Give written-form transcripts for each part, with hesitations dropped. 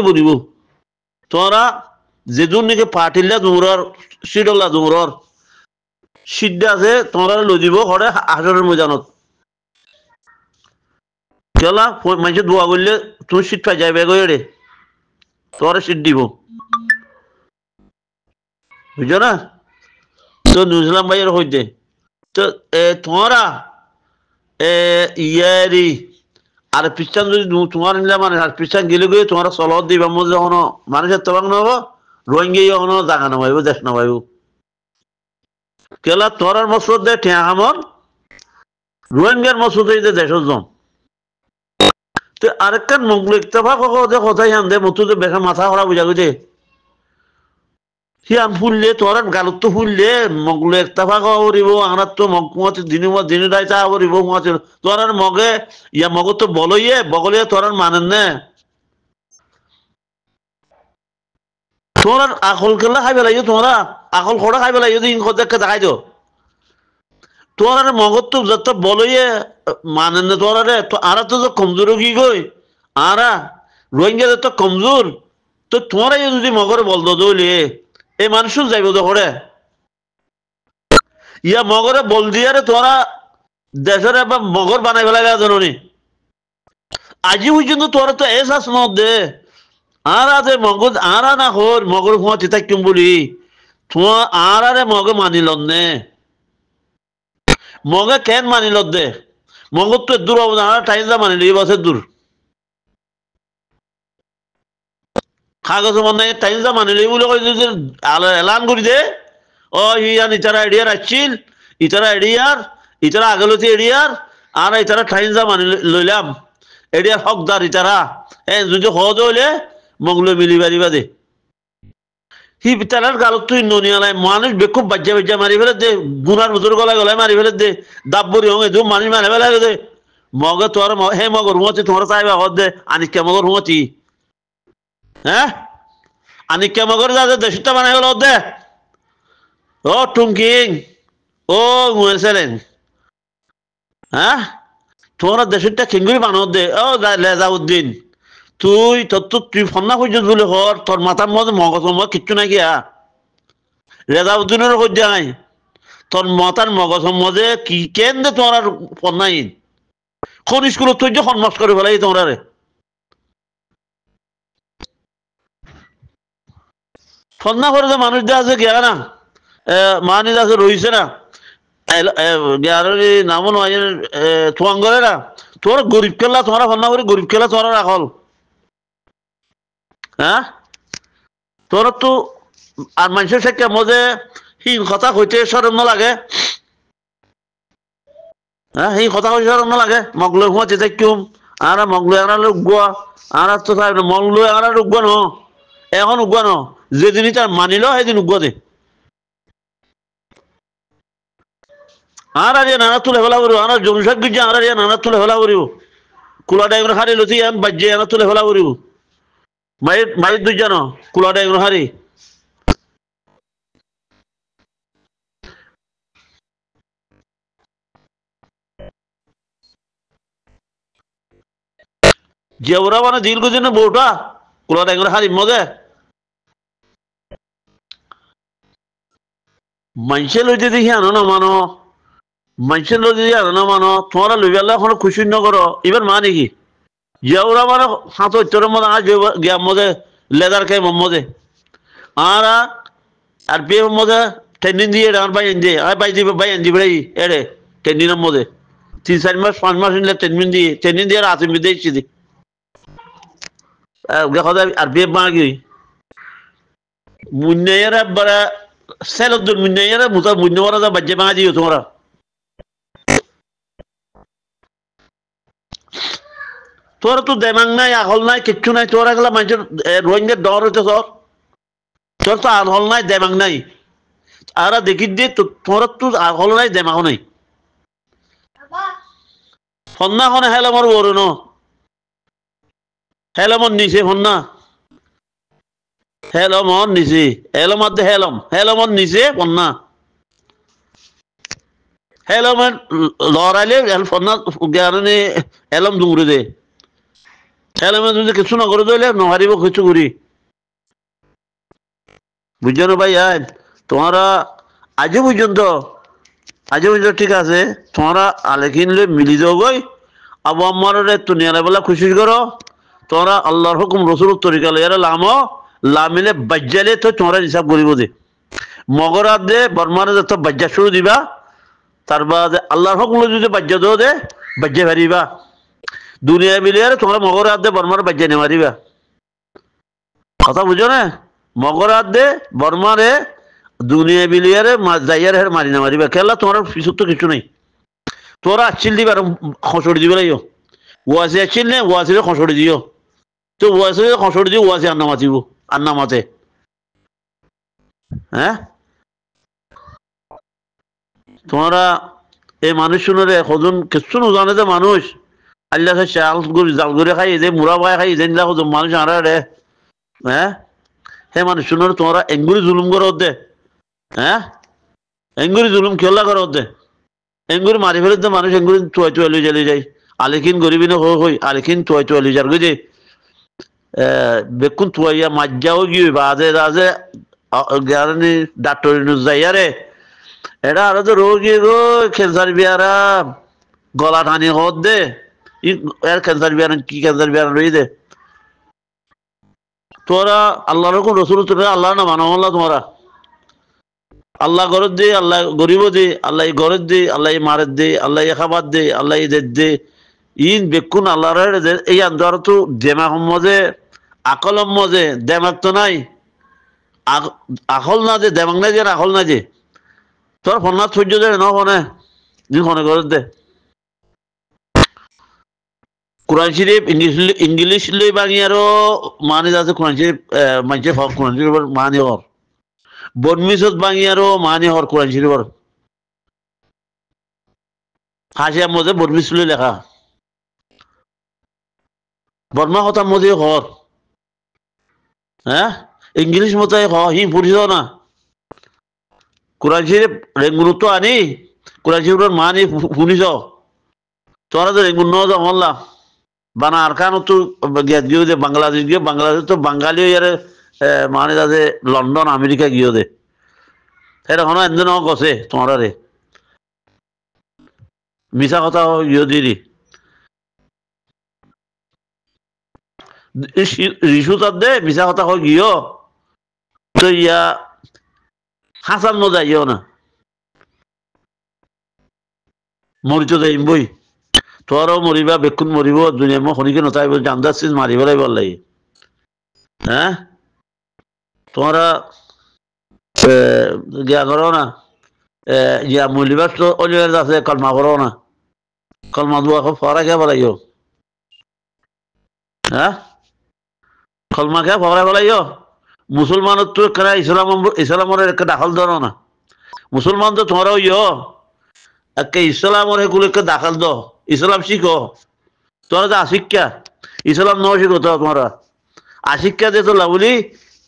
বলিব তোরা যেদুন নাকি পাটিল্লা দুমরর সিডল্লা দুমরর সিদ্ধা আছে তোরা লই দিব হরে হাজারের ময়দানত কেলা মানুষে দোয়া করলে তুমি সিট পাই যাবে গো তোরা সিট দিব বুঝছো না তো নিউজিল্যান্ড ভাইয়ের হইতে তো তোরা ইয়ারি আর খ্রিস্টান যদি তোমার নিলে মানে আর খ্রিস্টান গেলে গিয়ে তোমার চলত দিবা মধ্যে যখন মানুষের তবাক নহব রোহিঙ্গা যখন জাগা নামাইব দেশ নামাইব কেলা তোরার মসুদ দে ঠেয়া আমার রোহিঙ্গার মসুদ দে দেশের জন তো আরেকখান মগলু ইত্তেফাক কথাই হান দে মতো যে বেখা মাথা হরা বুঝা গেছে সিয়ান ফুললে তোরার গালত তো ফুললে মগলু ইত্তেফাক করিব আমরা তো মগ দিনে রাইতা করিব তোরার মগে ইয়া মগ তো বলইয়ে বগলিয়ে তোরার মানেন না তোরার আকল খেলা খাই পেলাইও তোরা আকল খড়া খাই পেলাইও দিন কতকে দেখাই দিও তোরার মগত তো যত বলইয়ে মানেন না তোরারে তো আরা তো কমজোর কি গই আরা রোহিঙ্গা যত কমজোর তো তোরাই যদি মগরে বল দৌলে এই মানুষ যাইব তো করে ইয়া মগরে বল দিয়ারে তোরা দেশের মগর বানাই ফেলাই জানি আজি পর্যন্ত তোরা তো এসাস ন দে আরা যে মগজ আরা না হর মগর হুঁচি থাকিম বলি তোমার আরে মগে মানিল নে মগে কেন মানিল দে মগর তো দূর হব না টাইম যা মানিল এই বছর দূর কাগজ মানে টাইম যা মানিল বলে এলান করি দে ও ইয়ান ইতারা আইডিয়ার আসছিল ইতারা আইডিয়ার ইতারা আগলতি এডিয়ার আর ইতারা টাইম যা মানি লইলাম এডিয়ার হকদার ইতারা যদি সহজ হইলে মগলো মিলি পারিবা দে হি তারার গালত তুই ননিয়ালাই মানুষ বেকুব বাজ্যা বাজ্যা মারি ফেলে দে গুনার বুজুর গলায় গলায় মারি ফেলে দে দাব্বরি হঙে দু মানুষ মারি ফেলে দে মগে তোর হে মগর হুঁচি তোমার চাইবা হদ দে আনিকা মগর হুঁচি হ্যাঁ আনিকা মগর যা দেশটা বানাই গেল দে ও টুংকিং ও মুয়েছেলেন হ্যাঁ তোমরা দেশটা খেঙ্গুরি বানাও দে ও লেজাউদ্দিন তুই তুই ফন্না পর্যন্ত বলে হর তোর মাথার মধ্যে মগজ কিচ্ছু নাই গিয়া রেজাউদ্দিনের হইতে নাই তোর মাথার মগজ মধ্যে কি কেন দে তোমার আর ফন্নাইন কোন স্কুলত তুই যে সন্মাস করে ফেলাই তোমরা রে ফন্না করে যে মানুষ দেওয়া আছে গিয়া না মানুষ আছে রয়েছে না নামও নয় থুয়াঙ্গরে না তোর গরিব খেলা তোমার ফন্না করে গরিব খেলা তোমার রাখল হ্যাঁ তোর তো আর মানুষের সাথে মজে হিন কথা কইতে সরম লাগে হ্যাঁ হিন কথা কইতে সরম লাগে মগলো হুঁচি থাকিম আর মগলো এরা উগুয়া আর তো মগলো এরা উগুয়া ন এখন উগুয়া ন যেদিন তার মানিল সেদিন উগুয়া দে আর নানা তুলে ফেলা করিব আর জমিসাক গিয়ে আর নানা তুলে ফেলা করিব কুলা ডাইগুলো হারি লতি বাজ্যে আনা তুলে ফেলা করিব মায়ের দুই জানো কুলা ডাইগুলো হারি যে ওরা মানে দিল করছে না বউটা কুলা ডাইগুলো হারি মজে মানুষে লইতে দেখি আনো না মানো মানুষের লোক যদি আনো না মানো তোমরা লইবেলা এখন খুশি নকর এবার মা নাকি যে ওরা মানে হাত উত্তরের মধ্যে আজ গিয়া মজে লেদার খাই মজে আর বিয়ে মজে ট্রেনিং দিয়ে আমার ভাই এনে আর ভাই এনে বেড়াই এড়ে ট্রেনিংয়ের মধ্যে 3-4 মাস 5 মাস নিলে ট্রেনিং দিয়ে রাতে বিদেশি দি আর বিয়ে মা কি মুন্নাইয়ারা বড় সেলদুল মুন্নাইয়ারা মুতা মুন্নাওয়ারা যা বাজ্যে মা দিও তোমরা তোরা তো দেমাং নাই আহল নাই কিচ্ছু নাই তোরা গেলা মানুষের রোহিঙ্গার ডর হইতে তোর তো আহল নাই দেমাং নাই আর দেখি দিয়ে তোর তো আহল নাই দেমাং নাই ফন্না খনে হেলামর বড় ন হেলামর নিচে ফন্না হেলামর নিচে হেলামর দে হেলামর নিচে ফন্না হেলামর লড়াইলে ফন্না জ্ঞানে হেলাম দুমরে দে হেলে যদি কিছু নগরে দিলে নহারিব কিছু করি বুঝছো না ভাই তোমরা আজও পর্যন্ত ঠিক আছে তোমরা আলে কিনলে মিলি যাও গই আবু আম্মারে দুনিয়া বেলা খুশি করো তোমরা আল্লাহর হুকুম রসুল তরিকা লইয়ারে লামিলে বাজ্জালে তো তোমরা হিসাব করিব দে মগরাত দে বর্মারে যত বাজ্জা শুরু দিবা তার বাদে আল্লাহর হুকুম যদি বাজ্জা দো দে বাজ্জা হারিবা দুনিয়া মিলিয়ারে তোমরা মগরাত দে বর্মারে বাজ্জা নে মারিবা কথা বুঝো না মগরাত দে বর্মারে দুনিয়া বিলিয়ারে যাইয়ার হের মারি না মারিবা খেলা তোমার পিছু তো কিছু নেই তোরা আসছিল দিবা খসড়ি দিবে লাইও ওয়াসি আসছিল নে ওয়াসিরে খসড়ি দিও তো ওয়াসিরে খসড়ি দিও ওয়াসি আন্না মাতিব আন্না মাতে হ্যাঁ তোমরা এই মানুষ শুনরে কজন কিছু জানে যে মানুষ আল্লাহ চাল গুড়ি জাল করে খাই যে মুড়া ভাই খাই যে মানুষ আরা রে হ্যাঁ হে মানুষ শুনরে তোমরা এঙ্গুরি জুলুম করো দে হ্যাঁ এঙ্গুরি জুলুম খেলা করো দে এঙ্গুরি মারি ফেলে তো মানুষ এঙ্গুরি তুয়াই তুয়ালি জ্বালিয়ে যায় আলিখিন গরিবি না হই আলিখিন তুয়াই তুয়ালি যার বুঝে বেকুন তুয়াইয়া মাজ্জাও গিয়ে বাজে রাজে গ্যারানি ডাক্তার যাইয়ারে এটা আরো তো রোগী গো ক্যান্সার বিয়ারা গলা টানি হত দে এর ক্যান্সার বিয়ার কি ক্যান্সার বিয়ার রই দে তোরা আল্লাহর হুকুম রসুল তোরা আল্লাহ না মানো আল্লাহ তোমরা আল্লাহ গরত দে আল্লাহ গরিব দে আল্লাহ গরত দে আল্লাহ মারত দে আল্লাহ খাবার দে আল্লাহ ঈদের দে ইন বেকুন আল্লাহর এই আন্দোলন তো দেমাগ মজে আকল মজে দেমাগ তো নাই আকল না যে দেমাগ না যে আকল না যে তোর ফোনা সহ্য দে ন ফোনে দিন ফোনে গরত দে কোরআন শরীফ ইংলিশ লই বাঙি আরো মানে আছে কোরআন শরীফ মানুষের কোরআন শরীফের মানে হর বনমিছত বাঙি আরো মানে হর কোরআন শরীফের হাসিয়া মধ্যে বনমিস লই লেখা বর্মা কথা মধ্যে হর হ্যাঁ ইংলিশ মতো হি পড়িস না কোরআন শরীফ রেঙ্গুন তো আনি কোরআন শরীফের মানে শুনিস তোরা তো রেঙ্গুন ন মল্লা বানা আরকান তো গিয়ে দে বাংলাদেশ তো বাঙালি ইয়ার মানে যাতে লন্ডন আমেরিকা গিয়ে দে সেরকম একদিন গছে তোমার রে মিশা কথা ইয়ে দিদি রিসু তার দে মিশা কথা হয় গিয়ে তো ইয়া হাসান মজা ইয়েও না মরিচ দেম বই তোরাও মরিবা বেকুন মরিব দুনিয়া মই শনিকে নতাইব জান্দাজ চিজ মারিব লাগিব লাগে হ্যাঁ তোমরা গিয়া করো না ইয়া মূল্যবাস তো অলিয়ার আছে কলমা করো না কলমা দুয়া ফরা খেয়ে বলাইও হ্যাঁ কলমা খেয়ে ফরা বলাইও মুসলমানের তো কেনা ইসলামের একটা দাখল ধরো না মুসলমান তো তোমরাও ইয় একে ইসলামের এগুলোকে দাখল দ ইসলাম শিখো তোমরা তো আশিক্ষা ইসলাম ন শিখো তো তোমরা আশিক্ষা যে তো লাভলি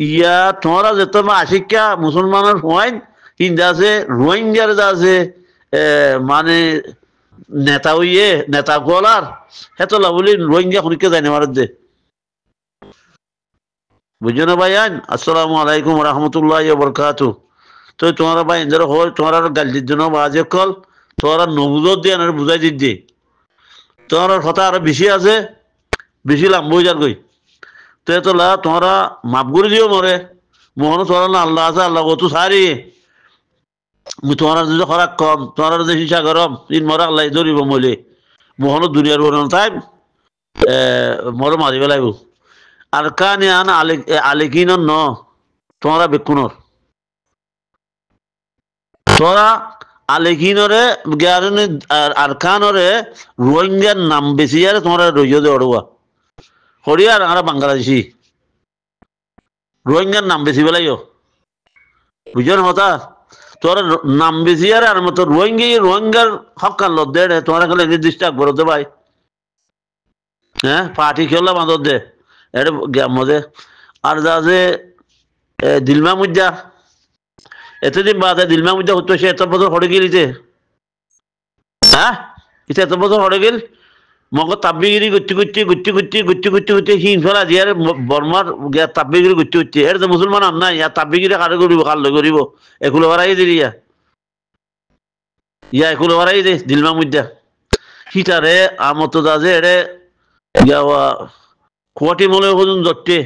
ইয়া তোমরা যেত আশিক্ষা মুসলমানের হুয়াইন হিন্দা আছে রোহিঙ্গার যা আছে মানে নেতা হইয়ে নেতা গোলার হেতো লাভলি রোহিঙ্গা খুনিকে যাই নেওয়ার দে বুঝছো না ভাই আসসালামু আলাইকুম রহমতুল্লাহ বরকাতু তো তোমরা ভাই ধরো হয় তোমরা গালির জন্য বাজে কল তোমরা নবুজত দিয়ে আর বুঝাই দিদি তোমার কথা আরো বেশি আছে বেশি লাম্ব যার গই তো তোলা তোমরা মাফ করে দিও মরে মোহন তোরা না আল্লাহ আছে আল্লাহ কত সারি তোমরা যদি খরাক কম তোমরা যদি হিসা গরম তিন মরা আল্লাহ ধরিব মলে মোহন দুনিয়ার বরণ তাই মর মারিব লাগব আর কানে আন আলেকিন ন তোমরা বেকুনর তোরা আলেকিনরে জ্ঞানে আর খানরে রোহিঙ্গার নাম বেশি আর তোমরা রইয় দে অড়ুয়া হরিয়ার আর বাংলাদেশি রোহিঙ্গার নাম বেশি বেলাইও বুঝো না কথা তোর নাম বেশি আর মতো রোহিঙ্গার হক কান লত দে তোমরা খালি নির্দিষ্ট আকবর দে ভাই হ্যাঁ পার্টি খেলা বাঁধ দে এটা মধ্যে আর যা যে দিলমা মুজা এতদিন বাদে দিলমা মুজা হতো সে এত বছর হড়ে গেলিতে হ্যাঁ এটা এত বছর হড়ে গেল মগ তাব্বিগিরি গুচ্ছি হিন ফেলা দিয়ে বর্মার তাব্বিগিরি গুচ্ছি এর যে মুসলমান আম নাই ইয়া তাব্বিগিরি কারে করিব কাল করিব এগুলো বাড়াই দিলি ইয়া এগুলো বাড়াই দে দিলমা মুদ্দা হিটারে আমতো দাজে এরে ইয়াওয়া কোয়াটি মলে হজুন জট্টে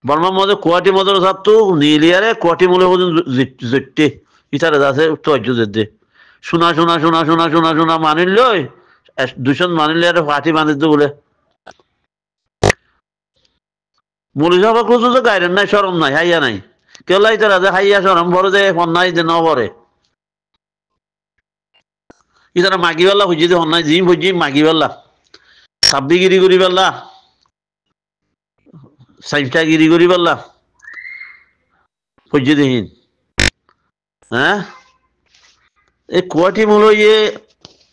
বর্মার মধ্যে কোয়াটি মদর সাতু নীলিয়ারে কোয়াটি মলে হজুন জট্টে হিটারে দাসে তজ্জ দে শোনা মানিল লই দুশন মানিলে আর ফাটি মানিত বলে মলিজা বাকু তো গাইরেন নাই শরম নাই হাইয়া নাই কেউ লাই তারা যে হাইয়া শরম ভরে যে হন্যাই যে নভরে ইতারা মাগি বেলা খুঁজি যে হন্যাই জিম খুঁজি মাগি বেলা সাব্বিগিরি করি বেলা সাইফটাগিরি করি বেলা খুঁজি দেহিন হ্যাঁ এই কুয়াটি মূল ইয়ে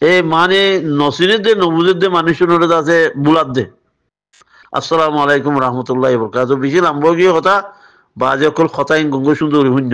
এ মানে নসিনের দে নবুজের দে মানুষের আছে বুলার দে আসসালামু আলাইকুম রহমতুল্লাহ বরকাত বেশি লাম্ব গিয়ে কথা বাজে অকল কথা গঙ্গ সুন্দর শূন্য